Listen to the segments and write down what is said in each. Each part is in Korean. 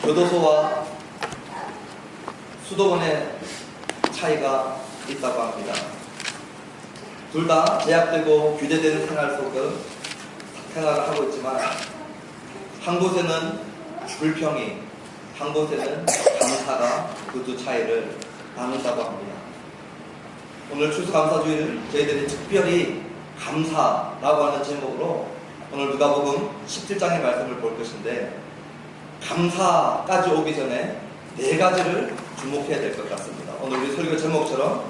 교도소와 수도원의 차이가 있다고 합니다. 둘 다 제약되고 규제된 생활을 하고 있지만 한 곳에는 불평이, 한 곳에는 감사가 그 두 차이를 나눈다고 합니다. 오늘 추수감사주일 저희들이 특별히 감사라고 하는 제목으로 오늘 누가복음 17장의 말씀을 볼 것인데, 감사까지 오기 전에 네 가지를 주목해야 될 것 같습니다. 오늘 우리 설교 제목처럼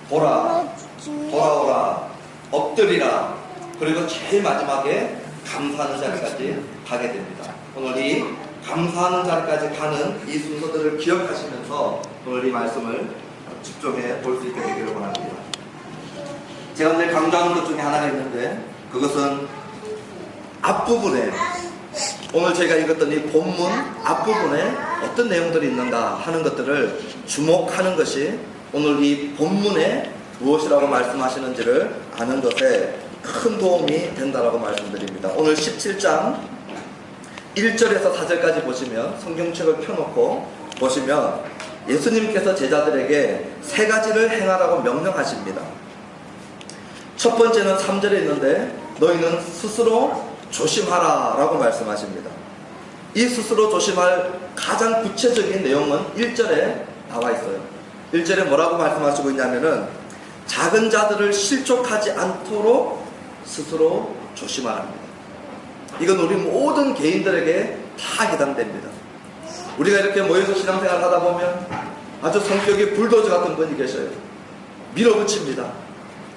돌아오라, 엎드리라, 그리고 제일 마지막에 감사하는 자리까지 가게 됩니다. 오늘 이 감사하는 자리까지 가는 이 순서들을 기억하시면서 오늘 이 말씀을 집중해 볼 수 있게 되기를 원합니다. 제가 오늘 강조하는 것 중에 하나가 있는데, 그것은 앞부분에, 오늘 제가 읽었던 이 본문 앞부분에 어떤 내용들이 있는가 하는 것들을 주목하는 것이 오늘 이 본문에 무엇이라고 말씀하시는지를 아는 것에 큰 도움이 된다라고 말씀드립니다. 오늘 17장 1절에서 4절까지 보시면, 성경책을 펴놓고 보시면 예수님께서 제자들에게 세 가지를 행하라고 명령하십니다. 첫 번째는 3절에 있는데, 너희는 스스로 조심하라 라고 말씀하십니다. 이 스스로 조심할 가장 구체적인 내용은 1절에 나와 있어요. 1절에 뭐라고 말씀하시고 있냐면은, 작은 자들을 실족하지 않도록 스스로 조심하랍니다. 이건 우리 모든 개인들에게 다 해당됩니다. 우리가 이렇게 모여서 신앙생활 하다 보면 아주 성격이 불도저 같은 분이 계셔요. 밀어붙입니다.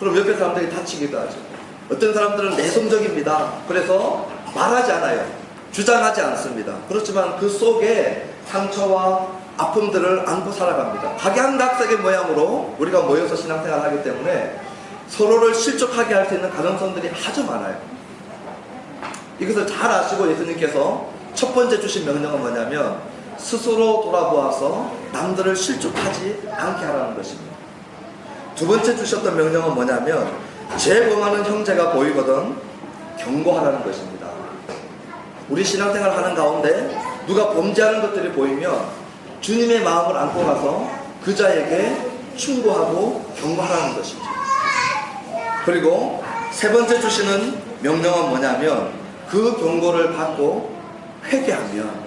그럼 옆에 사람들이 다치기도 하죠. 어떤 사람들은 내성적입니다. 그래서 말하지 않아요. 주장하지 않습니다. 그렇지만 그 속에 상처와 아픔들을 안고 살아갑니다. 각양각색의 모양으로 우리가 모여서 신앙생활을 하기 때문에 서로를 실족하게 할 수 있는 가능성들이 아주 많아요. 이것을 잘 아시고 예수님께서 첫 번째 주신 명령은 뭐냐면, 스스로 돌아보아서 남들을 실족하지 않게 하라는 것입니다. 두 번째 주셨던 명령은 뭐냐면, 죄범하는 형제가 보이거든 경고하라는 것입니다. 우리 신앙생활 하는 가운데 누가 범죄하는 것들이 보이면 주님의 마음을 안고 가서 그 자에게 충고하고 경고하라는 것이죠. 그리고 세 번째 주시는 명령은 뭐냐면, 그 경고를 받고 회개하면,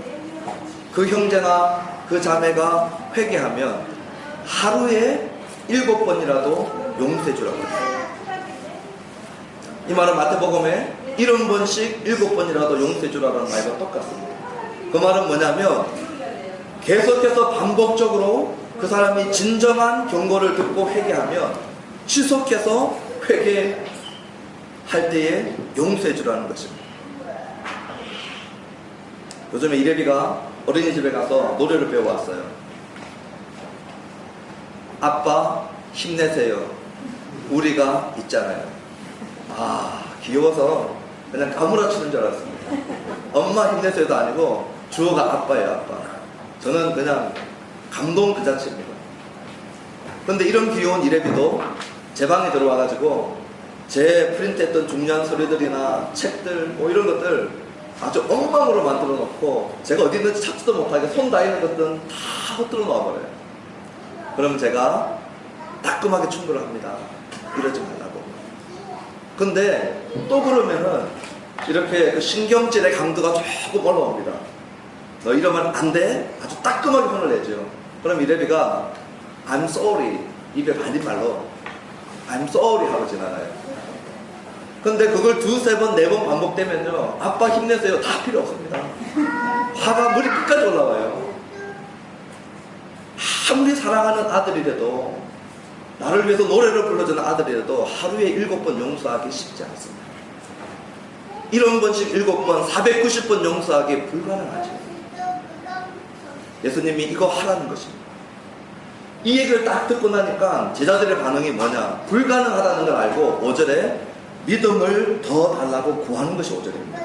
그 형제나 그 자매가 회개하면 하루에 7번이라도 용서해 주라고 했어요. 이 말은 마태복음에 70번씩 7번이라도 용서해 주라는 말과 똑같습니다. 그 말은 뭐냐면, 계속해서 반복적으로 그 사람이 진정한 경고를 듣고 회개하면 지속해서 회개할 때에 용서해 주라는 것입니다. 요즘에 이래비가 어린이집에 가서 노래를 배워왔어요. 아빠 힘내세요, 우리가 있잖아요. 귀여워서 그냥 가물어치는 줄 알았습니다. 엄마 힘내세요도 아니고 주어가 아빠예요, 아빠. 저는 그냥 감동 그 자체입니다. 그런데 이런 귀여운 이래비도 제 방에 들어와가지고 제 프린트했던 중요한 서류들이나 책들 이런 것들 아주 엉망으로 만들어 놓고, 제가 어디 있는지 찾지도 못하게 손 닿이는 것들은 다 헛들어 놓아버려요. 그럼 제가 따끔하게 충고를 합니다. 이러지 말라고. 근데 또 그러면은 이렇게 그 신경질의 강도가 조금 올라옵니다. 너 이러면 안 돼? 아주 따끔하게 혼을 내죠. 그럼 이래비가 I'm sorry, 입에 발린 말로 I'm sorry 하고 지나가요. 근데 그걸 2, 3번, 4번 반복되면요, 아빠 힘내세요 다 필요 없습니다. 화가 머리 끝까지 올라와요. 아무리 사랑하는 아들이라도, 나를 위해서 노래를 불러주는 아들이라도 하루에 7번 용서하기 쉽지 않습니다. 70번씩 7번, 490번 용서하기 불가능하죠. 예수님이 이거 하라는 것입니다. 이 얘기를 딱 듣고 나니까 제자들의 반응이 뭐냐, 불가능하다는 걸 알고 5절에 믿음을 더 달라고 구하는 것이 5절입니다.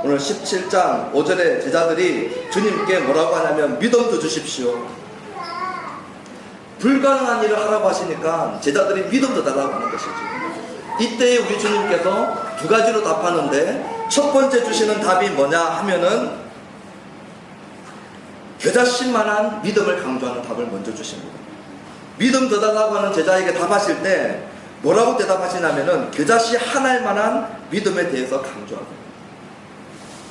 오늘 17장 5절에 제자들이 주님께 뭐라고 하냐면, 믿음도 주십시오. 불가능한 일을 하라고 하시니까 제자들이 믿음도 달라고 하는 것이죠. 이때에 우리 주님께서 2가지로 답하는데, 첫 번째 주시는 답이 뭐냐 하면은 겨자씨만한 믿음을 강조하는 답을 먼저 주십니다. 믿음 더 달라고 하는 제자에게 답하실 때 뭐라고 대답하시냐면은 겨자씨 한 알만한 믿음에 대해서 강조합니다.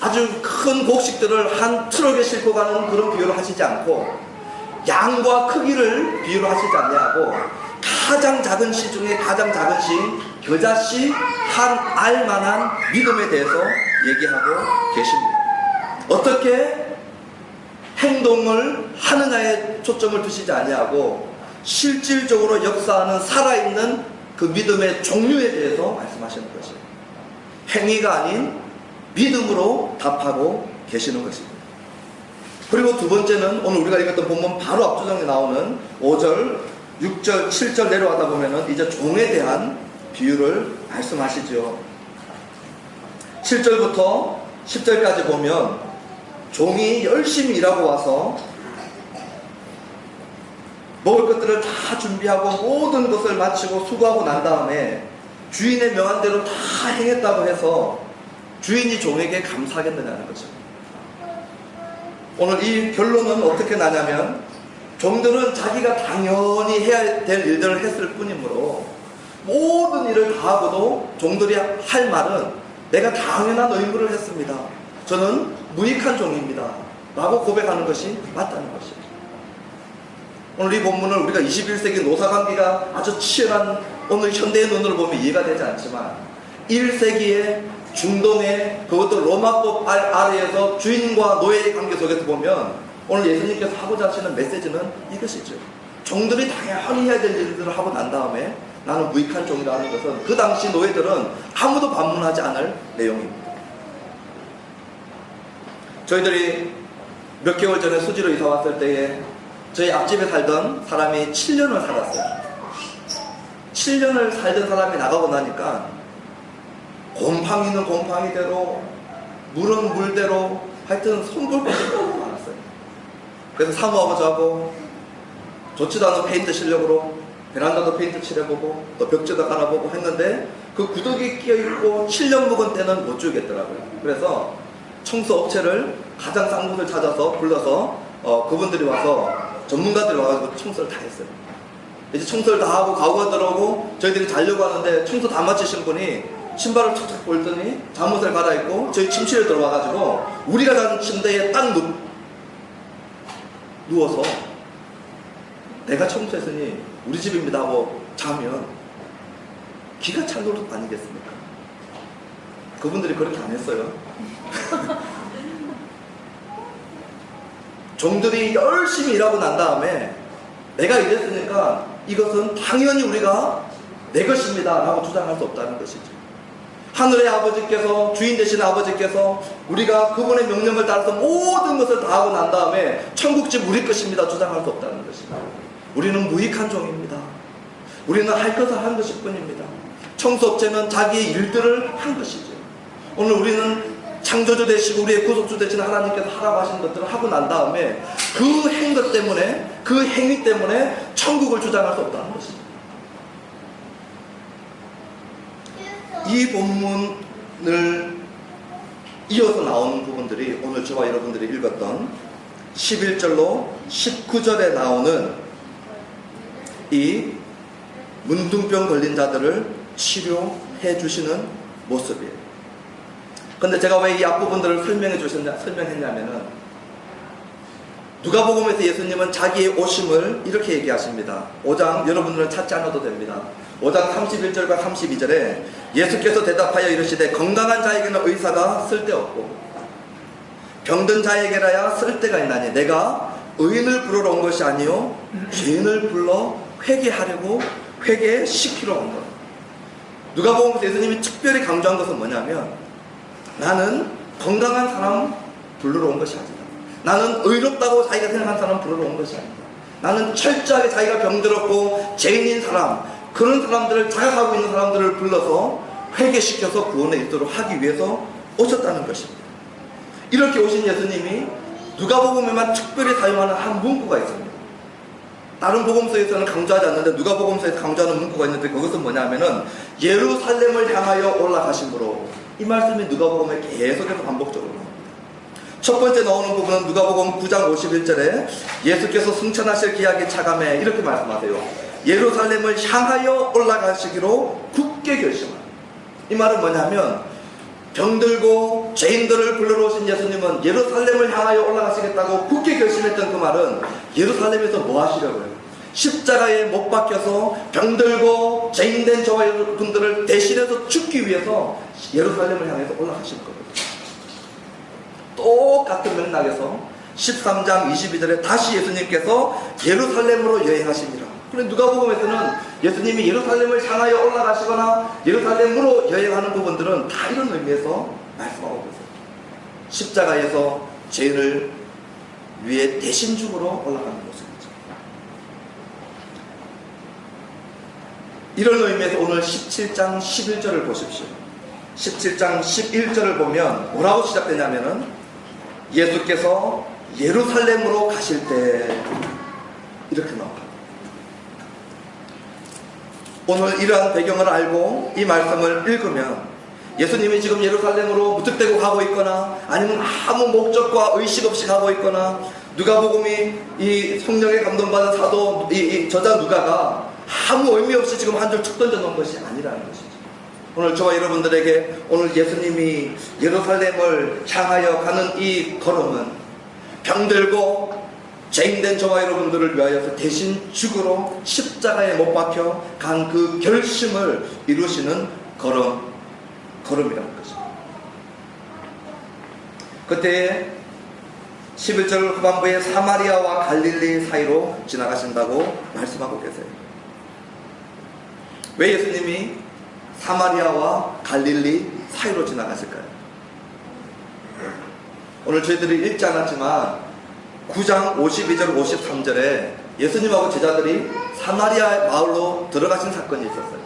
아주 큰 곡식들을 한 트럭에 싣고 가는 그런 비유를 하시지 않고 양과 크기를 비유로 하시지 않냐고 가장 작은 씨 중에 가장 작은 씨 겨자씨 한 알만한 믿음에 대해서 얘기하고 계십니다. 어떻게 행동을 하느냐에 초점을 두시지 않냐고 실질적으로 역사하는 살아있는 그 믿음의 종류에 대해서 말씀하시는 것입니다. 행위가 아닌 믿음으로 답하고 계시는 것입니다. 그리고 두 번째는 오늘 우리가 읽었던 본문 바로 앞조정에 나오는 5절, 6절, 7절 내려가다 보면은 이제 종에 대한 비유를 말씀하시죠. 7절부터 10절까지 보면 종이 열심히 일하고 와서 먹을 것들을 다 준비하고 모든 것을 마치고 수고하고 난 다음에 주인의 명한 대로 다 행했다고 해서 주인이 종에게 감사하겠느냐는 거죠. 오늘 이 결론은 어떻게 나냐면 종들은 자기가 당연히 해야 될 일들을 했을 뿐이므로 모든 일을 다 하고도 종들이 할 말은 내가 당연한 의무를 했습니다. 저는 무익한 종입니다. 라고 고백하는 것이 맞다는 것이죠. 오늘 이 본문을 우리가 21세기 노사관계가 아주 치열한 오늘 현대의 눈으로 보면 이해가 되지 않지만 1세기의 중동의 그것도 로마법 아래에서 주인과 노예의 관계 속에서 보면 오늘 예수님께서 하고자 하시는 메시지는 이것이죠. 종들이 당연히 해야 될 일들을 하고 난 다음에 나는 무익한 종이라는 것은 그 당시 노예들은 아무도 반문하지 않을 내용입니다. 저희들이 몇 개월 전에 수지로 이사 왔을 때에 저희 앞집에 살던 사람이 7년을 살았어요. 7년을 살던 사람이 나가고 나니까 곰팡이는 곰팡이대로 물은 물대로 하여튼 손볼 것이 너무 많았어요. 그래서 사모아버지하고 좋지도 않은 페인트 실력으로 베란다도 페인트 칠해보고 또 벽지도 갈아보고 했는데 그 구더기 끼어있고 7년 묵은 때는 못 주겠더라고요. 그래서 청소업체를 가장 싼 곳을 찾아서 불러서 그분들이 와서 전문가들이 와가지고 청소를 다 했어요. 이제 청소를 다 하고 가구가 들어오고 저희들이 자려고 하는데 청소 다 마치신 분이 신발을 툭툭 볼더니 잠옷을 갈아입고 저희 침실에 들어와가지고 우리가 자는 침대에 딱 누워서 내가 청소했으니 우리 집입니다 하고 자면 기가 찰 노릇 아니겠습니까? 그분들이 그렇게 안 했어요. 종들이 열심히 일하고 난 다음에 내가 이랬으니까 이것은 당연히 우리가 내 것입니다 라고 주장할 수 없다는 것이죠. 하늘의 아버지께서 주인 되시는 아버지께서 우리가 그분의 명령을 따라서 모든 것을 다 하고 난 다음에 천국집 우리 것입니다 주장할 수 없다는 것입니다. 우리는 무익한 종입니다. 우리는 할 것을 한 것일 뿐입니다. 청소업체는 자기의 일들을 한 것이죠. 오늘 우리는 창조주 되시고 우리의 구속주 되시는 하나님께서 하라고 하신 것들을 하고 난 다음에 그 행것 때문에 그 행위 때문에 천국을 주장할 수 없다는 것입니다. 이 본문을 이어서 나오는 부분들이 오늘 저와 여러분들이 읽었던 11절로 19절에 나오는 이 문둥병 걸린 자들을 치료해 주시는 모습이에요. 근데 제가 왜 이 앞부분들을 설명했냐면은 누가복음에서 예수님은 자기의 오심을 이렇게 얘기하십니다. 5장 여러분들은 찾지 않아도 됩니다. 5장 31절과 32절에 예수께서 대답하여 이르시되 건강한 자에게는 의사가 쓸데없고 병든 자에게라야 쓸데가 있나니 내가 의인을 부르러 온 것이 아니요 죄인을 불러 회개하려고 회개시키러 온 것. 누가복음에서 예수님이 특별히 강조한 것은 뭐냐면 나는 건강한 사람 부르러 온 것이 아니다. 나는 의롭다고 자기가 생각한 사람 부르러 온 것이 아니다. 나는 철저하게 자기가 병들었고 죄인인 사람, 그런 사람들을 자각하고 있는 사람들을 불러서 회개시켜서 구원에 이르도록 하기 위해서 오셨다는 것입니다. 이렇게 오신 예수님이 누가복음에만 특별히 사용하는 한 문구가 있습니다. 다른 복음서에서는 강조하지 않는데 누가복음서에서 강조하는 문구가 있는데 그것은 뭐냐면은 예루살렘을 향하여 올라가심으로, 이 말씀이 누가복음에 계속해서 반복적으로 나옵니다. 첫 번째 나오는 부분은 누가복음 9장 51절에 예수께서 승천하실 기약이 차감해 이렇게 말씀하세요. 예루살렘을 향하여 올라가시기로 굳게 결심하라. 이 말은 뭐냐면 병들고 죄인들을 불러러 오신 예수님은 예루살렘을 향하여 올라가시겠다고 굳게 결심했던 그 말은 예루살렘에서 뭐 하시려고요? 십자가에 못 박혀서 병들고 죄인된 저와 여러분들을 대신해서 죽기 위해서 예루살렘을 향해서 올라가신 거거든요. 똑같은 맥락에서 13장 22절에 다시 예수님께서 예루살렘으로 여행하십니다. 그런데 누가복음에서는 예수님이 예루살렘을 향하여 올라가시거나 예루살렘으로 여행하는 부분들은 다 이런 의미에서 말씀하고 계세요. 십자가에서 죄인을 위해 대신 죽으러 올라가는 모습이죠. 이런 의미에서 오늘 17장 11절을 보십시오. 17장 11절을 보면 뭐라고 시작되냐면은 예수께서 예루살렘으로 가실 때 이렇게 나옵니다. 오늘 이러한 배경을 알고 이 말씀을 읽으면 예수님이 지금 예루살렘으로 무턱대고 가고 있거나 아니면 아무 목적과 의식 없이 가고 있거나 누가복음이 이 성령의 감동받은 사도 이 저자 누가가 아무 의미 없이 지금 한 줄 툭 던져 놓은 것이 아니라는 것이죠. 오늘 저와 여러분들에게 오늘 예수님이 예루살렘을 향하여 가는 이 걸음은 병들고 죄인된 저와 여러분들을 위하여서 대신 죽으러 십자가에 못 박혀 간 그 결심을 이루시는 걸음이라는 것입니다. 그때 11절 후반부에 사마리아와 갈릴리 사이로 지나가신다고 말씀하고 계세요. 왜 예수님이 사마리아와 갈릴리 사이로 지나갔을까요? 오늘 저희들이 읽지 않았지만 9장 52절 53절에 예수님하고 제자들이 사마리아 마을로 들어가신 사건이 있었어요.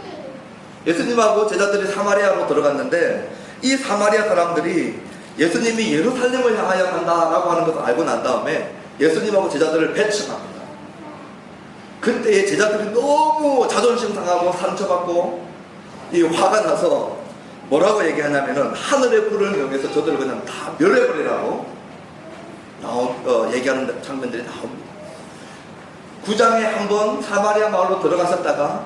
예수님하고 제자들이 사마리아로 들어갔는데 이 사마리아 사람들이 예수님이 예루살렘을 향하여 간다라고 하는 것을 알고 난 다음에 예수님하고 제자들을 배척합니다. 그때 제자들이 너무 자존심 상하고 상처받고 이 화가 나서 뭐라고 얘기하냐면은 하늘의 불을 명해서 저들을 그냥 다 멸해버리라고 얘기하는 장면들이 나옵니다. 9장에 한번 사마리아 마을로 들어갔었다가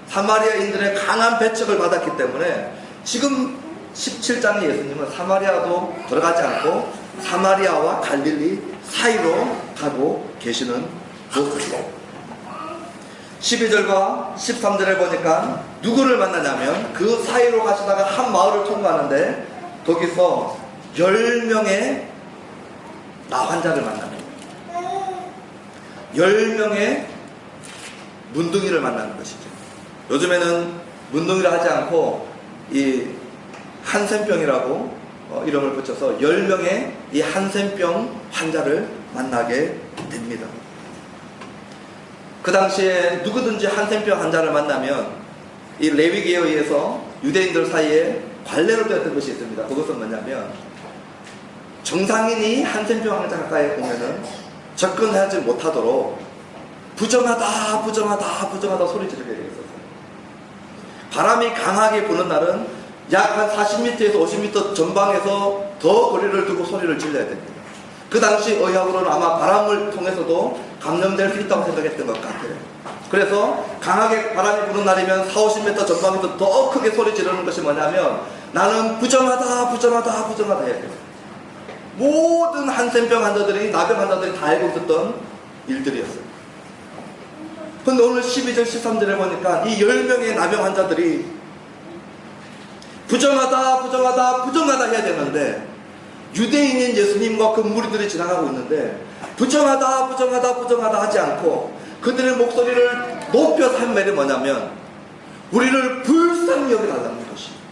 사마리아인들의 강한 배척을 받았기 때문에 지금 17장의 예수님은 사마리아도 들어가지 않고 사마리아와 갈릴리 사이로 가고 계시는 모습입니다. 12절과 13절에 보니까 누구를 만나냐면 그 사이로 가시다가 한 마을을 통과하는데 거기서 10명의 나환자를 만납니다. 10명의 문둥이를 만나는 것이죠. 요즘에는 문둥이를 하지 않고 이 한센병이라고 이름을 붙여서 10명의 이 한센병 환자를 만나게 됩니다. 그 당시에 누구든지 한센병 환자를 만나면 이 레위기에 의해서 유대인들 사이에 관례로 되었던 것이 있습니다. 그것은 뭐냐면 정상인이 한센병 환자 가까이 오면은 접근하지 못하도록 부정하다 소리 지르게 되어 있었어요. 바람이 강하게 부는 날은 약 한 40m에서 50m 전방에서 더 거리를 두고 소리를 질러야 됩니다. 그 당시 의학으로는 아마 바람을 통해서도 감염될 수 있다고 생각했던 것 같아요. 그래서 강하게 바람이 부는 날이면 40-50m 전방에서 더 크게 소리 지르는 것이 뭐냐면 나는 부정하다 해야 돼요. 모든 한센병 환자들이 나병 환자들이 다 알고 있었던 일들이었어요. 근데 오늘 12절 13절에 보니까 이 10명의 나병 환자들이 부정하다 해야 되는데 유대인인 예수님과 그 무리들이 지나가고 있는데 부정하다 하지 않고 그들의 목소리를 높여서 한 말이 뭐냐면 우리를 불쌍히 여겨달라는 것입니다.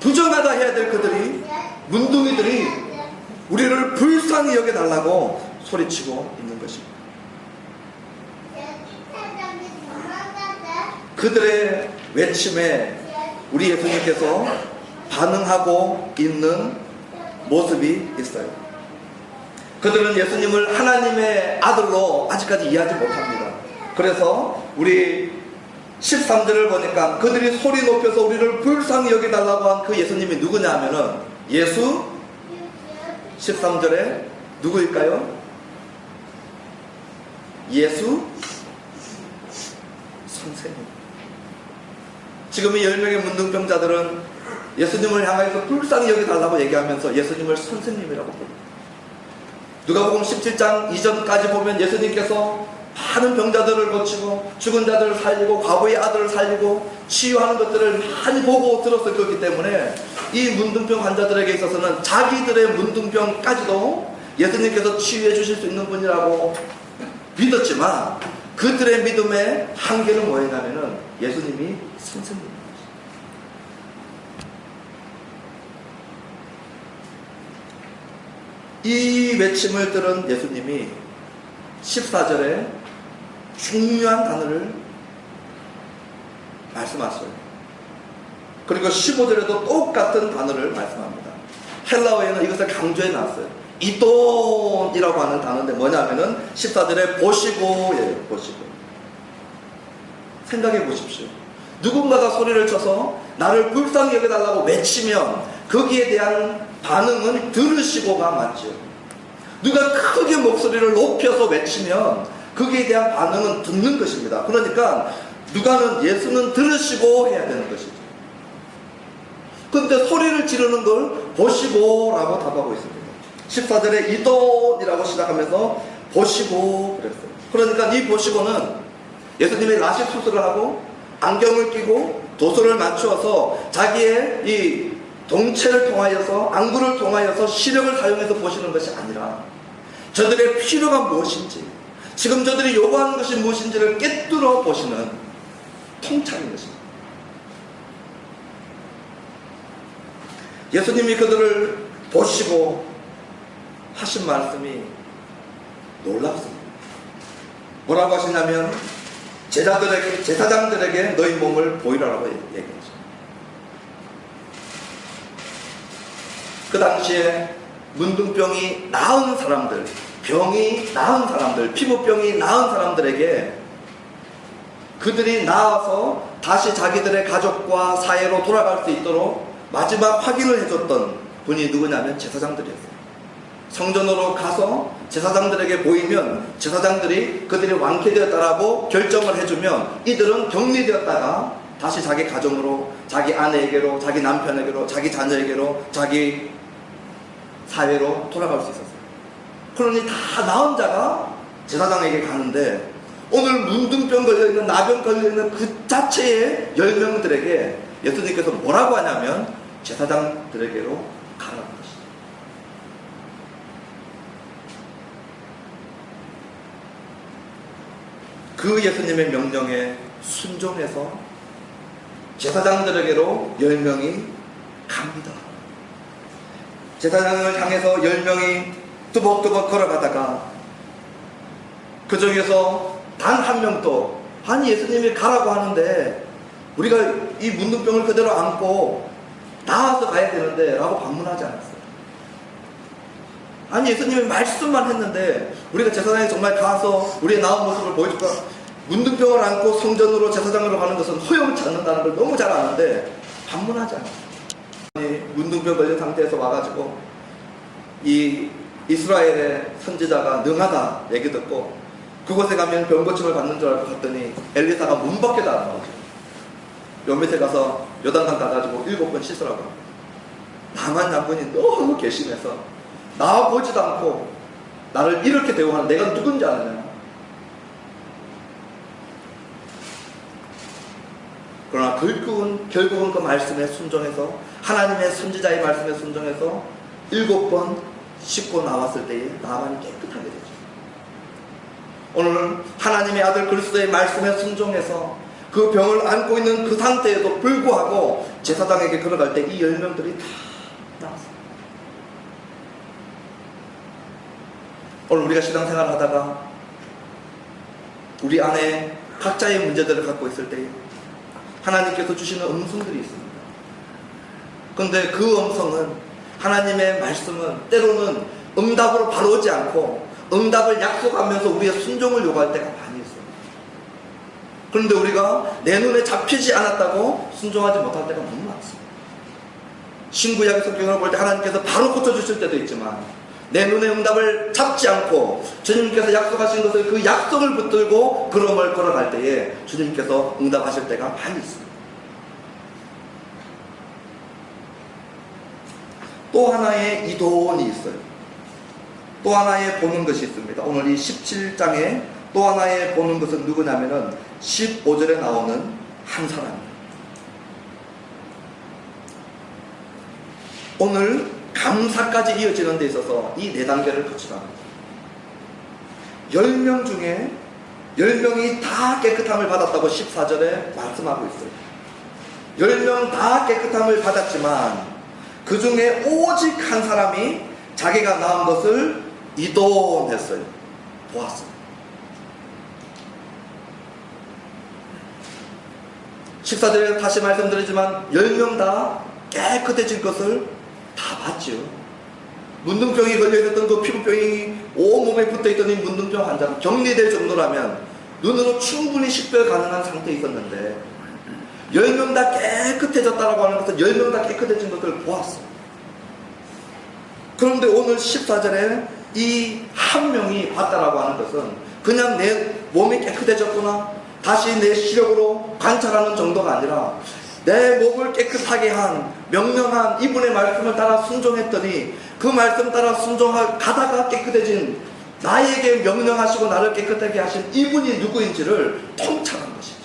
부정하다 해야 될 그들이 문둥이들이 우리를 불쌍히 여겨달라고 소리치고 있는 것입니다. 그들의 외침에 우리 예수님께서 반응하고 있는 모습이 있어요. 그들은 예수님을 하나님의 아들로 아직까지 이해하지 못합니다. 그래서 우리 13절을 보니까 그들이 소리 높여서 우리를 불쌍히 여겨달라고 한 그 예수님이 누구냐 하면은 예수 13절에 누구일까요? 예수 선생님. 지금 이 10명의 문둥병자들은 예수님을 향해서 불쌍히 여겨달라고 얘기하면서 예수님을 선생님이라고 부릅니다. 누가복음 17장 이전까지 보면 예수님께서 많은 병자들을 고치고 죽은 자들을 살리고 과부의 아들을 살리고 치유하는 것들을 많이 보고 들었을 거기 때문에 이 문둥병 환자들에게 있어서는 자기들의 문둥병까지도 예수님께서 치유해 주실 수 있는 분이라고 믿었지만 그들의 믿음의 한계는 뭐였냐면은 예수님이 선생님입니다. 이 외침을 들은 예수님이 14절에 중요한 단어를 말씀하셔요. 그리고 15절에도 똑같은 단어를 말씀합니다. 헬라어에는 이것을 강조해 놨어요. 이돈이라고 하는 단어인데 뭐냐면은 14절에 보시고예요. 보시고. 생각해 보십시오. 누군가가 소리를 쳐서 나를 불쌍히 여겨달라고 외치면 거기에 대한 반응은 들으시고가 맞죠. 누가 크게 목소리를 높여서 외치면 거기에 대한 반응은 듣는 것입니다. 그러니까 누가는 예수는 들으시고 해야 되는 것이죠. 그런데 소리를 지르는 걸 보시고라고 답하고 있습니다. 14절에 이돈이라고 시작하면서 보시고 그랬어요. 그러니까 이 보시고는 예수님이 라식 수술을 하고 안경을 끼고 도수를 맞추어서 자기의 이 동체를 통하여서 안구를 통하여서 시력을 사용해서 보시는 것이 아니라 저들의 필요가 무엇인지 지금 저들이 요구하는 것이 무엇인지를 꿰뚫어 보시는 통찰인 것입니다. 예수님이 그들을 보시고 하신 말씀이 놀랍습니다. 뭐라고 하시냐면 제사장들에게 너희 몸을 보이라고 얘기했죠. 그 당시에 문둥병이 나은 사람들, 병이 나은 사람들, 피부병이 나은 사람들에게 그들이 나아서 다시 자기들의 가족과 사회로 돌아갈 수 있도록 마지막 확인을 해줬던 분이 누구냐면 제사장들이었어요. 성전으로 가서 제사장들에게 보이면 제사장들이 그들이 완쾌되었다라고 결정을 해주면 이들은 격리되었다가 다시 자기 가정으로, 자기 아내에게로, 자기 남편에게로, 자기 자녀에게로, 자기 사회로 돌아갈 수 있었어요. 그러니 다 나은 자가 제사장에게 가는데 오늘 문둥병 걸려있는, 나병 걸려있는 그 자체의 10명들에게 예수님께서 뭐라고 하냐면 제사장들에게로 가라는 것이죠. 그 예수님의 명령에 순종해서 제사장들에게로 10명이 갑니다. 제사장을 향해서 10명이 뚜벅뚜벅 걸어가다가 그 중에서 단 한 명도 아니 예수님이 가라고 하는데 우리가 이 문둥병을 그대로 안고 나와서 가야 되는데 라고 반문하지 않았어요. 아니 예수님이 말씀만 했는데 우리가 제사장에 정말 가서 우리의 나은 모습을 보여줄까? 문둥병을 안고 성전으로 제사장으로 가는 것은 허용치 않는다는 걸 너무 잘 아는데 반문하지 않았어요. 문둥병 걸린 상태에서 와가지고 이 이스라엘의 선지자가 능하다 얘기 듣고 그곳에 가면 병고침을 받는 줄 알고 갔더니 엘리사가 문 밖에도 안 나오죠. 요 밑에 가서 요단강 가가지고 7번 씻으라고 합니다. 나만 장군이 너무 괘씸해서 나와 보지도 않고 나를 이렇게 대우하는 내가 누군지 아느냐. 그러나 결국은 그 말씀에 순종해서 하나님의 선지자의 말씀에 순종해서 7번 씻고 나왔을 때에 나만이 깨끗하게 되죠. 오늘은 하나님의 아들 그리스도의 말씀에 순종해서 그 병을 안고 있는 그 상태에도 불구하고 제사장에게 걸어갈 때 이 10명들이 다 나왔어요. 오늘 우리가 신앙생활을 하다가 우리 안에 각자의 문제들을 갖고 있을 때 하나님께서 주시는 음성들이 있습니다. 그런데 그 음성은 하나님의 말씀은 때로는 응답으로 바로 오지 않고 응답을 약속하면서 우리의 순종을 요구할 때가 많이 있어요. 그런데 우리가 내 눈에 잡히지 않았다고 순종하지 못할 때가 너무 많습니다. 신구약의 성경을 볼 때 하나님께서 바로 고쳐주실 때도 있지만 내 눈의 응답을 잡지 않고 주님께서 약속하신 것을 그 약속을 붙들고 걸음을 걸어갈 때에 주님께서 응답하실 때가 많이 있습니다. 또 하나의 이도원이 있어요. 또 하나의 보는 것이 있습니다. 오늘 이 17장에 또 하나의 보는 것은 누구냐면은 15절에 나오는 한 사람입니다. 오늘 감사까지 이어지는 데 있어서 이 네 단계를 거치랍니다. 10명 중에 10명이 다 깨끗함을 받았다고 14절에 말씀하고 있어요. 10명 다 깨끗함을 받았지만 그 중에 오직 한 사람이 자기가 낳은 것을 이도했어요. 보았어요. 14절에 다시 말씀드리지만 10명 다 깨끗해진 것을 다 봤죠. 문둥병이 걸려있었던 그 피부병이 온몸에 붙어있던 이 문둥병 환자가 격리될 정도라면 눈으로 충분히 식별 가능한 상태에 있었는데 10명 다 깨끗해졌다라고 하는 것은 10명 다 깨끗해진 것을 보았어요. 그런데 오늘 14절에 이 한 명이 봤다라고 하는 것은 그냥 내 몸이 깨끗해졌구나, 다시 내 시력으로 관찰하는 정도가 아니라 내 몸을 깨끗하게 한 명령한 이분의 말씀을 따라 순종했더니 그 말씀 따라 순종하다가 깨끗해진, 나에게 명령하시고 나를 깨끗하게 하신 이분이 누구인지를 통찰한 것이죠.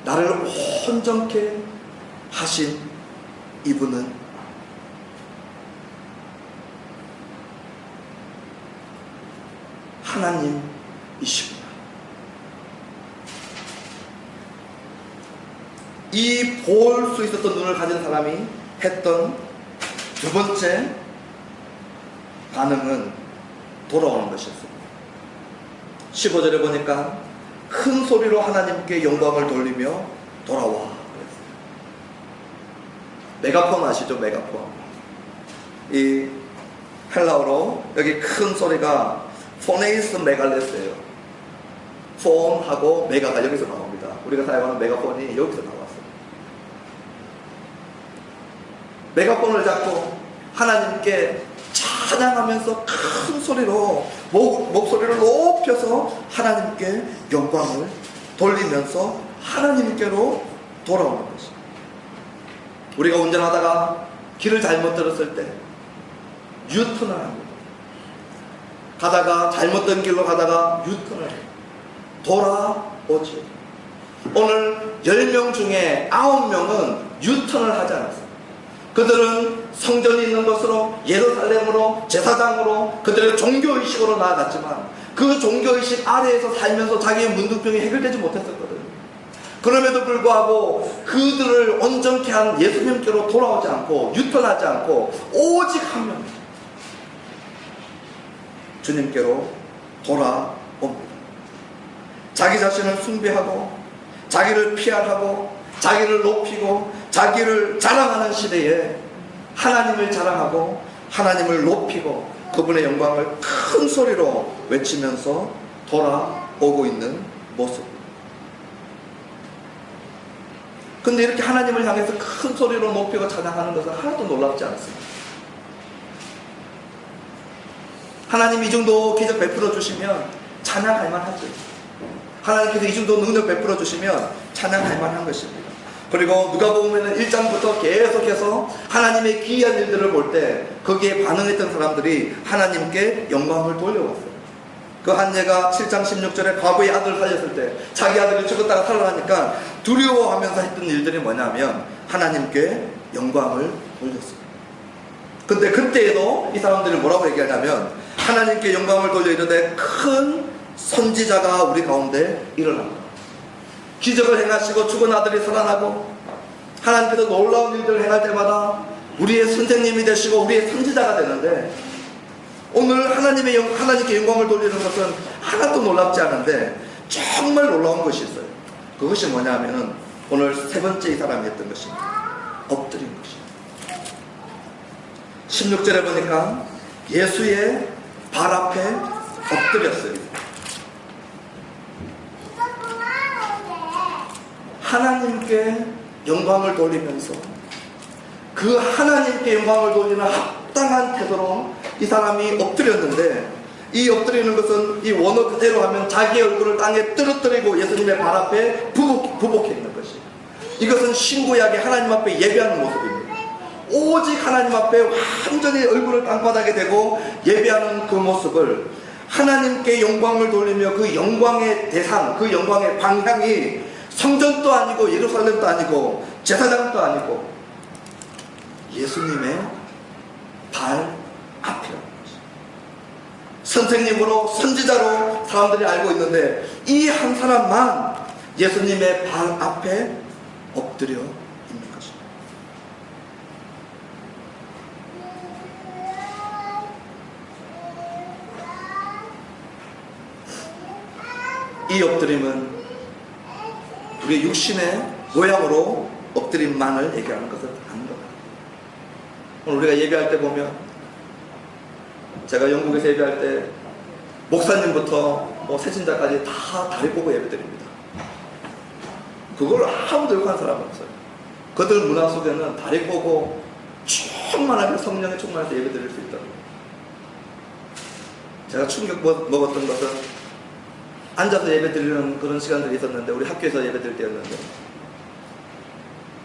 나를 온전케 하신 이분은 하나님이시구나. 이 볼 수 있었던 눈을 가진 사람이 했던 두 번째 반응은 돌아오는 것이었습니다. 15절에 보니까 큰 소리로 하나님께 영광을 돌리며 돌아와 그랬어요. 메가폰 아시죠? 메가폰. 이 헬라어로 여기 큰 소리가 포네이스 메갈레스예요. 폰하고 메가가 여기서 나옵니다. 우리가 사용하는 메가폰이 여기서 나왔어요. 메가폰을 잡고 하나님께 찬양하면서 큰 소리로 목소리를 높여서 하나님께 영광을 돌리면서 하나님께로 돌아오는 것입니다. 우리가 운전하다가 길을 잘못 들었을 때 유턴을 합니다. 가다가 잘못된 길로 가다가 유턴을 해요. 돌아오지. 오늘 10명 중에 9명은 유턴을 하지 않았어요. 그들은 성전이 있는 곳으로 예루살렘으로 제사장으로 그들의 종교의식으로 나아갔지만 그 종교의식 아래에서 살면서 자기의 문둥병이 해결되지 못했었거든요. 그럼에도 불구하고 그들을 온전케 한 예수님께로 돌아오지 않고 유턴하지 않고 오직 한 명 주님께로 돌아옵니다. 자기 자신을 숭배하고 자기를 피하고 자기를 높이고 자기를 자랑하는 시대에 하나님을 자랑하고 하나님을 높이고 그분의 영광을 큰 소리로 외치면서 돌아오고 있는 모습. 근데 이렇게 하나님을 향해서 큰 소리로 높이고 찬양하는 것은 하나도 놀랍지 않습니다. 하나님 이 정도 기적 베풀어 주시면 찬양할 만하죠. 하나님께서 이 정도 능력 베풀어 주시면 찬양할 만한 것입니다. 그리고 누가복음에는 1장부터 계속해서 하나님의 기이한 일들을 볼 때 거기에 반응했던 사람들이 하나님께 영광을 돌려왔어요. 그 한 예가 7장 16절에 과부의 아들을 살렸을 때 자기 아들이 죽었다가 살아나니까 두려워하면서 했던 일들이 뭐냐면 하나님께 영광을 돌렸습니다. 근데 그때에도 이 사람들이 뭐라고 얘기하냐면 하나님께 영광을 돌려 이르되 큰 선지자가 우리 가운데 일어납니다. 기적을 행하시고 죽은 아들이 살아나고 하나님께서 놀라운 일들을 행할 때마다 우리의 선생님이 되시고 우리의 선지자가 되는데 오늘 하나님께 영광을 돌리는 것은 하나도 놀랍지 않은데 정말 놀라운 것이 있어요. 그것이 뭐냐면은 오늘 세 번째 이 사람이 했던 것입니다. 엎드린 것입니다. 16절에 보니까 예수의 발 앞에 엎드렸어요. 하나님께 영광을 돌리면서 그 하나님께 영광을 돌리는 합당한 태도로 이 사람이 엎드렸는데, 이 엎드리는 것은 이 원어 그대로 하면 자기 얼굴을 땅에 떨어뜨리고 예수님의 발 앞에 부복해 있는 것이, 이것은 신구약의 하나님 앞에 예배하는 모습입니다. 오직 하나님 앞에 완전히 얼굴을 땅바닥에 대고 예배하는 그 모습을, 하나님께 영광을 돌리며 그 영광의 대상, 그 영광의 방향이 성전도 아니고 예루살렘도 아니고 제사장도 아니고 예수님의 발 앞이라는 것입니다. 선생님으로, 선지자로 사람들이 알고 있는데 이 한 사람만 예수님의 발 앞에 엎드려 있는 것입니다. 이 엎드림은 우리 육신의 모양으로 엎드림만을 얘기하는 것은 아닌 것 같아요. 오늘 우리가 예배할 때 보면, 제가 영국에서 예배할 때 목사님부터 세신자까지 다 다리 보고 예배드립니다. 그걸 아무도 욕하는 사람은 없어요. 그들 문화 속에는 다리 보고 충만하게 성령에 충만해서 예배드릴 수 있다고. 제가 충격 먹었던 것은 앉아서 예배드리는 그런 시간들이 있었는데, 우리 학교에서 예배드릴 때였는데,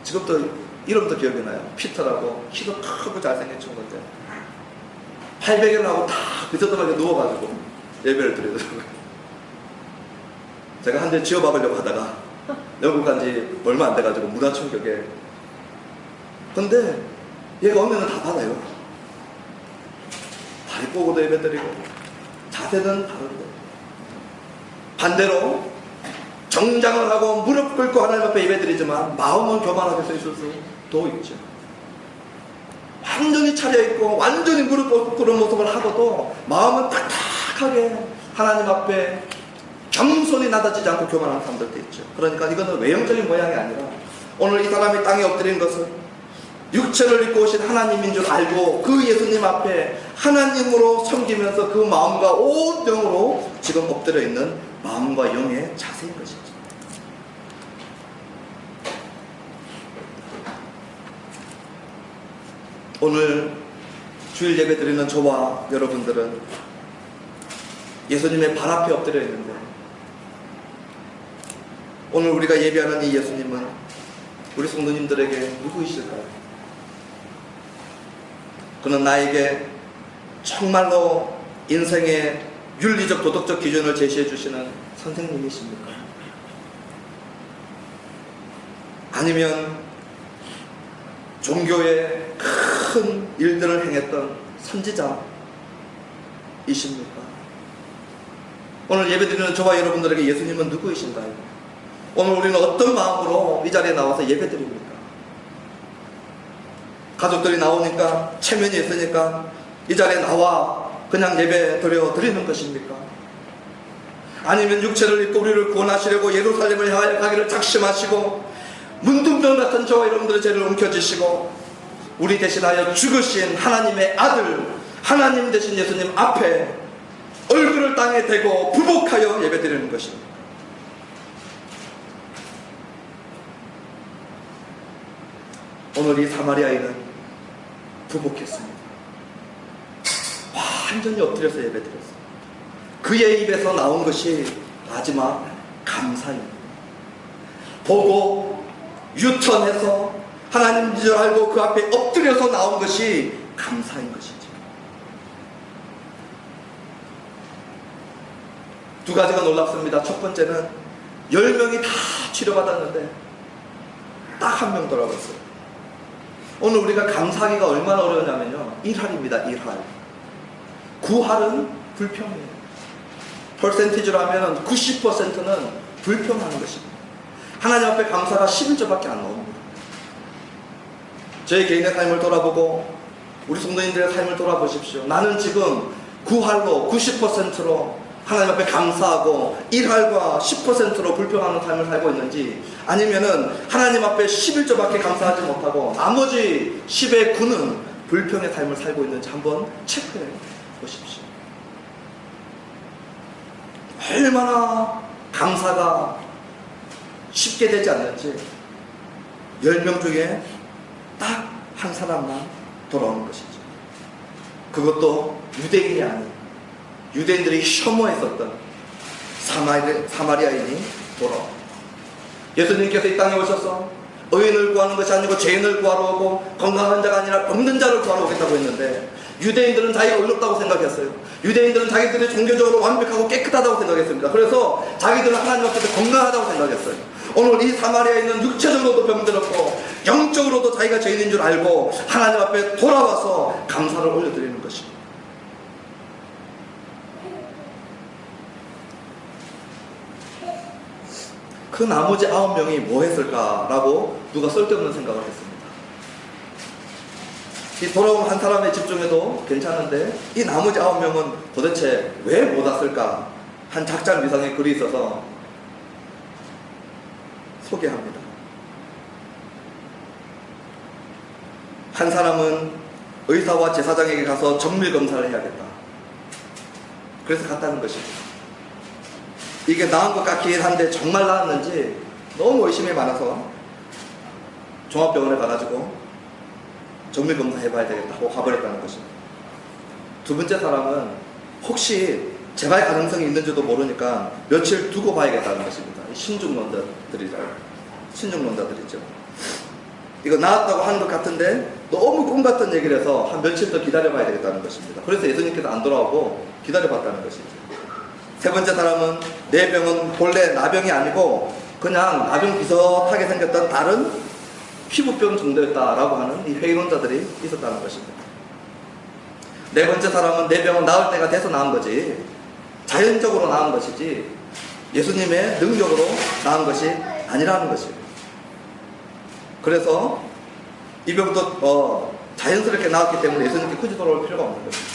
지금도 이름도 기억이 나요. 피터라고, 키도 크고 잘생긴 친구인데 800일 하고 다 그저도박에 누워가지고 예배를 드리더라고요. 제가 한 대 지어박으려고 하다가 영국 간지 얼마 안 돼가지고 문화 충격에, 근데 얘가 오면은 다 받아요. 다리 꼬고도 예배드리고 자세는 다른데, 반대로 정장을 하고 무릎 꿇고 하나님 앞에 예배드리지만 마음은 교만하게 서 있을 수도 있죠. 완전히 차려입고 완전히 무릎 꿇은 모습을 하고도 마음은 딱딱하게 하나님 앞에 겸손히 낮아지지 않고 교만한 사람들도 있죠. 그러니까 이거는 외형적인 모양이 아니라, 오늘 이 사람이 땅에 엎드린 것은 육체를 입고 오신 하나님인 줄 알고 그 예수님 앞에 하나님으로 섬기면서 그 마음과 온 영으로 지금 엎드려 있는 마음과 영의 자세인 것이죠. 오늘 주일 예배 드리는 저와 여러분들은 예수님의 발 앞에 엎드려 있는데, 오늘 우리가 예배하는 이 예수님은 우리 성도님들에게 누구이실까요? 그는 나에게 정말로 인생의 윤리적 도덕적 기준을 제시해 주시는 선생님이십니까? 아니면 종교의 큰 일들을 행했던 선지자이십니까? 오늘 예배드리는 저와 여러분들에게 예수님은 누구이신가요? 오늘 우리는 어떤 마음으로 이 자리에 나와서 예배드립니까? 가족들이 나오니까, 체면이 있으니까 이 자리에 나와 그냥 예배 드리는 것입니까? 아니면 육체를 입고 우리를 구원하시려고 예루살렘을 향하여 가기를 작심하시고 문둥병 같은 저와 여러분들의 죄를 움켜쥐시고 우리 대신하여 죽으신 하나님의 아들, 하나님 되신 예수님 앞에 얼굴을 땅에 대고 부복하여 예배드리는 것입니다. 오늘 이 사마리아인은 부복했습니다. 완전히 엎드려서 예배드렸습니다. 그의 입에서 나온 것이 마지막 감사입니다. 보고 유턴해서 하나님인 줄 알고 그 앞에 엎드려서 나온 것이 감사인 것이죠. 두 가지가 놀랍습니다. 첫 번째는 10명이 다 치료받았는데 딱 한 명 돌아왔어요. 오늘 우리가 감사하기가 얼마나 어려우냐면요, 1할입니다. 1할. 9할은 불평이에요. 퍼센티지로 하면 90%는 불평하는 것입니다. 하나님 앞에 감사가 11조밖에 안 나옵니다. 저희 개인의 삶을 돌아보고 우리 성도님들의 삶을 돌아보십시오. 나는 지금 9할로 90%로 하나님 앞에 감사하고 1할과 10%로 불평하는 삶을 살고 있는지, 아니면은 하나님 앞에 11조밖에 감사하지 못하고 나머지 10의 9는 불평의 삶을 살고 있는지 한번 체크해 보십시오. 얼마나 감사가 쉽게 되지 않는지 10명 중에 딱 한 사람만 돌아오는 것이죠. 그것도 유대인이 아닌 유대인들이 혐오했었던 사마리아인이 돌아옵니다. 예수님께서 이 땅에 오셔서 의인을 구하는 것이 아니고 죄인을 구하러 오고 건강한 자가 아니라 병든 자를 구하러 오겠다고 했는데, 유대인들은 자기가 의롭다고 생각했어요. 유대인들은 자기들이 종교적으로 완벽하고 깨끗하다고 생각했습니다. 그래서 자기들은 하나님 앞에서 건강하다고 생각했어요. 오늘 이 사마리아인은 육체적으로도 병들었고 영적으로도 자기가 죄인인 줄 알고 하나님 앞에 돌아와서 감사를 올려드리는 것입니다. 그 나머지 9명이 뭐 했을까라고 누가 쓸데없는 생각을 했습니다. 이 돌아온 한 사람에 집중해도 괜찮은데 이 나머지 9명은 도대체 왜 못 왔을까? 한 작작 위상의 글이 있어서 소개합니다. 한 사람은 의사와 제사장에게 가서 정밀 검사를 해야겠다. 그래서 갔다는 것이죠. 이게 나은 것 같긴 한데 정말 나았는지 너무 의심이 많아서 종합병원에 가가지고 정밀 검사 해봐야 되겠다고 가버렸다는 것입니다. 두 번째 사람은 혹시 재발 가능성이 있는지도 모르니까 며칠 두고 봐야겠다는 것입니다. 신중론자들이죠. 이거 나았다고 하는 것 같은데 너무 꿈 같은 얘기를 해서 한 며칠 더 기다려봐야 되겠다는 것입니다. 그래서 예수님께서 안 돌아오고 기다려봤다는 것이죠. 세 번째 사람은 내 병은 본래 나병이 아니고 그냥 나병 비슷하게 생겼던 다른 피부병 정도였다라고 하는 이 회의론자들이 있었다는 것입니다. 네 번째 사람은 내 병은 나을 때가 돼서 나은 거지, 자연적으로 나은 것이지 예수님의 능력으로 나은 것이 아니라는 것이에요. 그래서 이 병도 자연스럽게 나았기 때문에 예수님께 굳이 돌아올 필요가 없는 것입니다.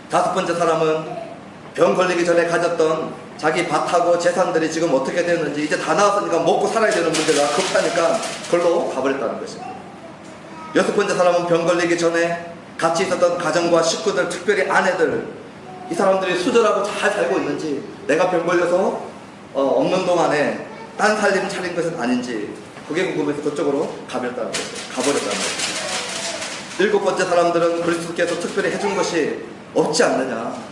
다섯 번째 사람은 병 걸리기 전에 가졌던 자기 밭하고 재산들이 지금 어떻게 되는지 이제 다 나왔으니까 먹고 살아야 되는 문제가 급하니까 그걸로 가버렸다는 것입니다. 여섯 번째 사람은 병 걸리기 전에 같이 있었던 가정과 식구들, 특별히 아내들, 이 사람들이 수절하고 잘 살고 있는지, 내가 병 걸려서 없는 동안에 딴 살림 차린 것은 아닌지 그게 궁금해서 그쪽으로 가버렸다는 것입니다. 일곱 번째 사람들은 그리스도께서 특별히 해준 것이 없지 않느냐,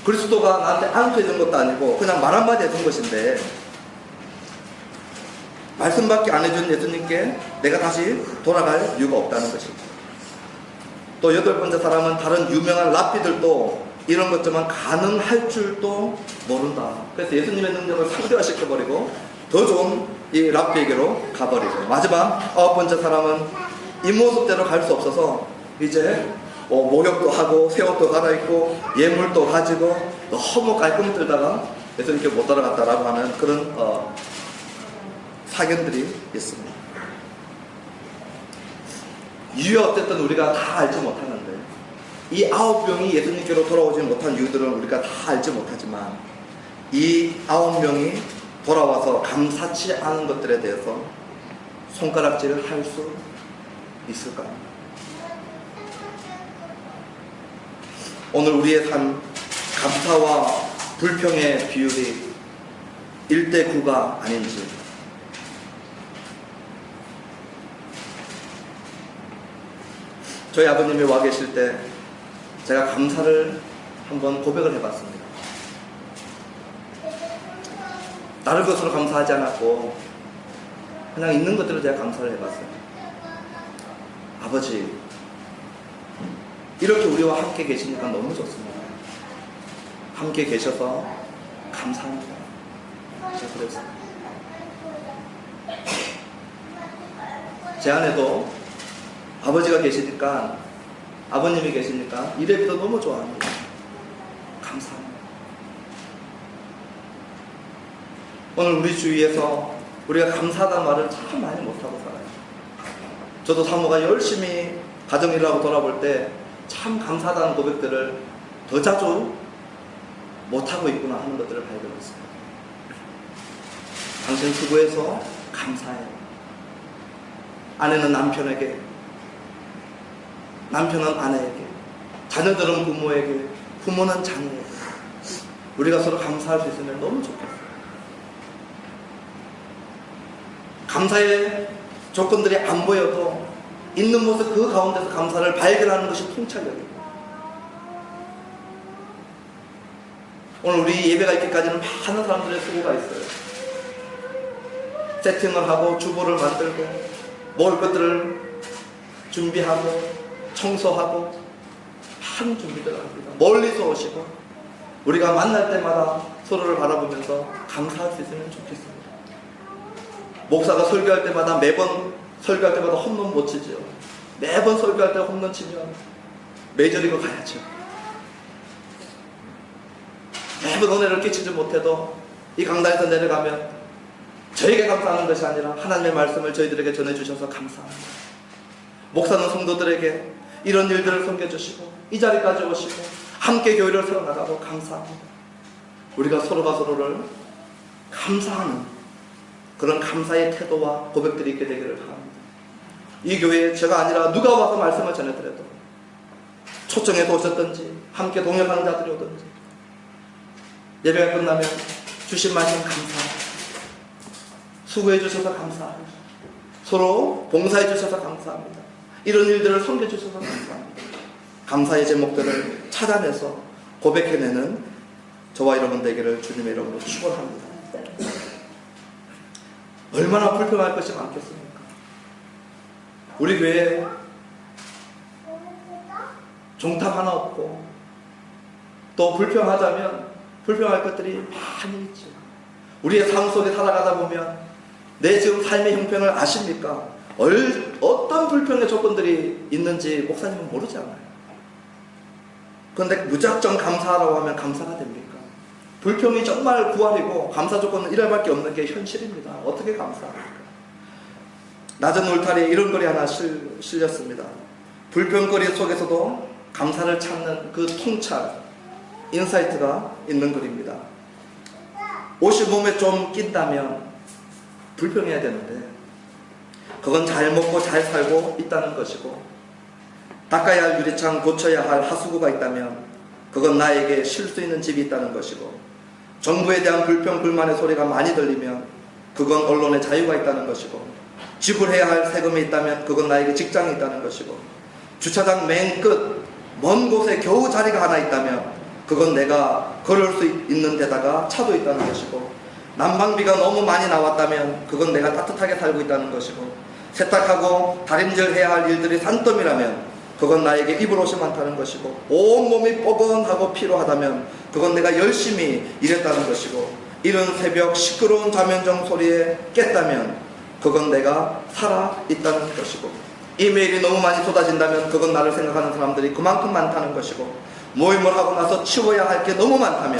그리스도가 나한테 안수해준 것도 아니고 그냥 말 한마디 해준 것인데 말씀밖에 안 해준 예수님께 내가 다시 돌아갈 이유가 없다는 것이죠. 또 여덟 번째 사람은 다른 유명한 랍비들도 이런 것처럼 가능할 줄도 모른다. 그래서 예수님의 능력을 상대화시켜버리고 더 좋은 이 랍비에게로 가버리고, 마지막 아홉 번째 사람은 이 모습대로 갈 수 없어서 이제 목욕도 하고 새 옷도 갈아입고 예물도 가지고 너무 깔끔 들다가 예수님께 못 따라갔다라고 하는 그런 사견들이 있습니다. 이유야 어쨌든 우리가 다 알지 못하는데, 이 9명이 예수님께로 돌아오지 못한 이유들은 우리가 다 알지 못하지만 이 9명이 돌아와서 감사치 않은 것들에 대해서 손가락질을 할 수 있을까요? 오늘 우리의 삶, 감사와 불평의 비율이 1:9가 아닌지, 저희 아버님이 와 계실 때 제가 감사를 한번 고백을 해봤습니다. 다른 것으로 감사하지 않았고 그냥 있는 것들로 제가 감사를 해봤어요. 아버지, 이렇게 우리와 함께 계시니까 너무 좋습니다. 함께 계셔서 감사합니다. 제가 그랬어요. 제 안에도 아버지가 계시니까, 아버님이 계시니까 이래비도 너무 좋아합니다. 감사합니다. 오늘 우리 주위에서 우리가 감사하다는 말을 참 많이 못하고 살아요. 저도 사모가 열심히 가정일하고 돌아볼 때 참 감사하다는 고백들을 더 자주 못하고 있구나 하는 것들을 발견했어요. 당신 수고해서 감사해요. 아내는 남편에게, 남편은 아내에게, 자녀들은 부모에게, 부모는 자녀에게 우리가 서로 감사할 수 있으면 너무 좋겠어요. 감사의 조건들이 안 보여도 있는 모습 그 가운데서 감사를 발견하는 것이 통찰력입니다. 오늘 우리 예배가 있기까지는 많은 사람들의 수고가 있어요. 세팅을 하고 주보를 만들고 먹을 것들을 준비하고 청소하고 많은 준비들을 합니다. 멀리서 오시고 우리가 만날 때마다 서로를 바라보면서 감사할 수 있으면 좋겠습니다. 목사가 설교할 때마다 매번 설교할 때마다 홈런 못 치죠. 매번 설교할 때 홈런 치면 메이저리그 가야죠. 매번 은혜를 끼치지 못해도 이 강단에서 내려가면 저에게 감사하는 것이 아니라 하나님의 말씀을 저희들에게 전해주셔서 감사합니다. 목사는 성도들에게 이런 일들을 섬겨주시고 이 자리까지 오시고 함께 교회를 세워나가고 감사합니다. 우리가 서로가 서로를 감사하는 그런 감사의 태도와 고백들이 있게 되기를 바랍니다. 이 교회에 제가 아니라 누가 와서 말씀을 전해드려도 초청해서 오셨든지 함께 동역하는 자들이 오든지 예배가 끝나면 주신 말씀 감사합니다. 수고해 주셔서 감사합니다. 서로 봉사해 주셔서 감사합니다. 이런 일들을 섬겨 주셔서 감사합니다. 감사의 제목들을 찾아내서 고백해내는 저와 여러분 되기를 주님의 이름으로 축원합니다. 얼마나 불평할 것이 많겠습니까? 우리 교회에 종탑 하나 없고 또 불평하자면 불평할 것들이 많이 있죠. 우리의 삶 속에 살아가다 보면 내 지금 삶의 형편을 아십니까? 어떤 불평의 조건들이 있는지 목사님은 모르지 않아요. 그런데 무작정 감사하라고 하면 감사가 됩니까? 불평이 정말 구할이고 감사 조건은 이럴 밖에 없는 게 현실입니다. 어떻게 감사합니까? 낮은 울타리에 이런 글이 하나 실렸습니다. 불평거리 속에서도 감사를 찾는 그 통찰, 인사이트가 있는 글입니다. 옷이 몸에 좀 낀다면 불평해야 되는데 그건 잘 먹고 잘 살고 있다는 것이고, 닦아야 할 유리창, 고쳐야 할 하수구가 있다면 그건 나에게 쉴 수 있는 집이 있다는 것이고, 정부에 대한 불평 불만의 소리가 많이 들리면 그건 언론의 자유가 있다는 것이고, 지불해야 할 세금이 있다면 그건 나에게 직장이 있다는 것이고, 주차장 맨 끝 먼 곳에 겨우 자리가 하나 있다면 그건 내가 걸을 수 있는 데다가 차도 있다는 것이고, 난방비가 너무 많이 나왔다면 그건 내가 따뜻하게 살고 있다는 것이고, 세탁하고 다림질해야 할 일들이 산더미라면 그건 나에게 입을 옷이 많다는 것이고, 온몸이 뻐근하고 피로하다면 그건 내가 열심히 일했다는 것이고, 이른 새벽 시끄러운 자면정 소리에 깼다면 그건 내가 살아있다는 것이고, 이메일이 너무 많이 쏟아진다면 그건 나를 생각하는 사람들이 그만큼 많다는 것이고, 모임을 하고 나서 치워야 할 게 너무 많다면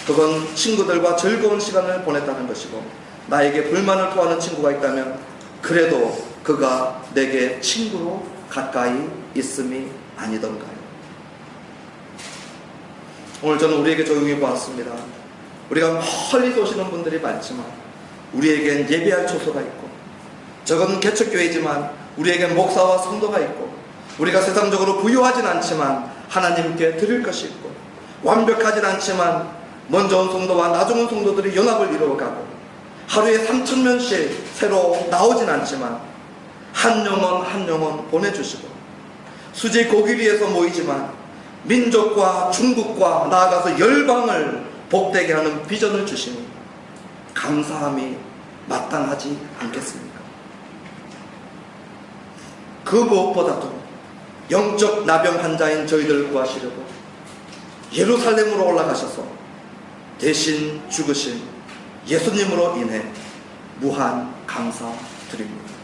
그건 친구들과 즐거운 시간을 보냈다는 것이고, 나에게 불만을 토하는 친구가 있다면 그래도 그가 내게 친구로 가까이 있음이 아니던가요? 오늘 저는 우리에게 적용해 보았습니다. 우리가 멀리서 오시는 분들이 많지만 우리에겐 예배할 초소가 있고, 적은 개척교회지만 우리에겐 목사와 성도가 있고, 우리가 세상적으로 부유하진 않지만 하나님께 드릴 것이 있고, 완벽하진 않지만 먼저 온 성도와 나중 온 성도들이 연합을 이루어가고, 하루에 3,000명씩 새로 나오진 않지만 한 영혼 한 영혼 보내주시고, 수지 고기리에서 모이지만 민족과 중국과 나아가서 열방을 복되게 하는 비전을 주시니 감사함이 마땅하지 않겠습니까? 그 무엇보다도 영적 나병 환자인 저희들을 구하시려고 예루살렘으로 올라가셔서 대신 죽으신 예수님으로 인해 무한 감사드립니다.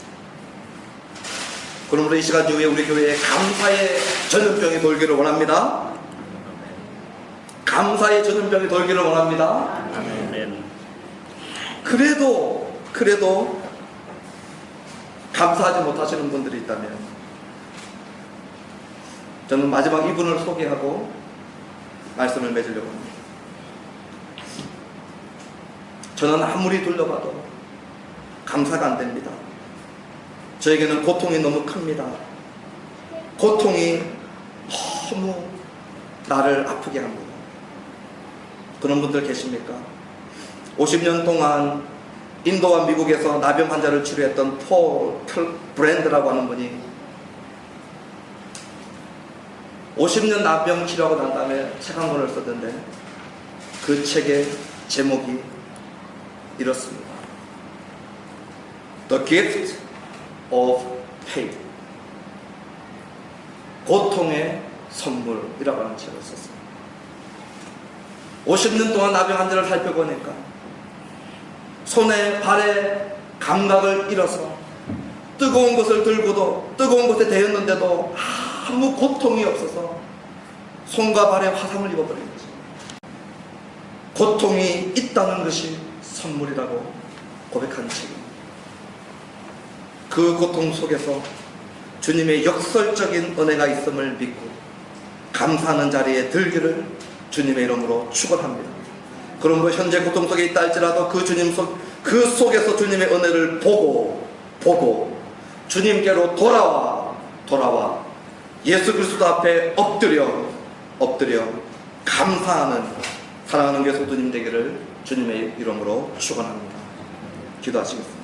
그러므로 이 시간 이후에 우리 교회에 감사의 전염병이 돌기를 원합니다. 감사의 전염병이 돌기를 원합니다. 그래도 감사하지 못하시는 분들이 있다면 저는 마지막 이분을 소개하고 말씀을 맺으려고 합니다. 저는 아무리 둘러봐도 감사가 안 됩니다. 저에게는 고통이 너무 큽니다. 고통이 너무 나를 아프게 합니다. 그런 분들 계십니까? 50년 동안 인도와 미국에서 나병 환자를 치료했던 폴 브랜드라고 하는 분이 50년 나병 치료하고 난 다음에 책 한 권을 썼는데 그 책의 제목이 이렇습니다. The Gift of Pain. 고통의 선물이라고 하는 책을 썼습니다. 50년 동안 나병 환자를 살펴보니까 손에 발에 감각을 잃어서 뜨거운 것을 들고도 뜨거운 것에 대었는데도 아무 고통이 없어서 손과 발에 화상을 입어버린 거죠. 고통이 있다는 것이 선물이라고 고백한 책입니다. 그 고통 속에서 주님의 역설적인 은혜가 있음을 믿고 감사하는 자리에 들기를 주님의 이름으로 축원합니다. 그러므로 현재 고통 속에 있다 할지라도 그 속에서 주님의 은혜를 보고 주님께로 돌아와 예수 그리스도 앞에 엎드려 감사하는 사랑하는 교회 성도님 되기를 주님의 이름으로 축원합니다. 기도하시겠습니다.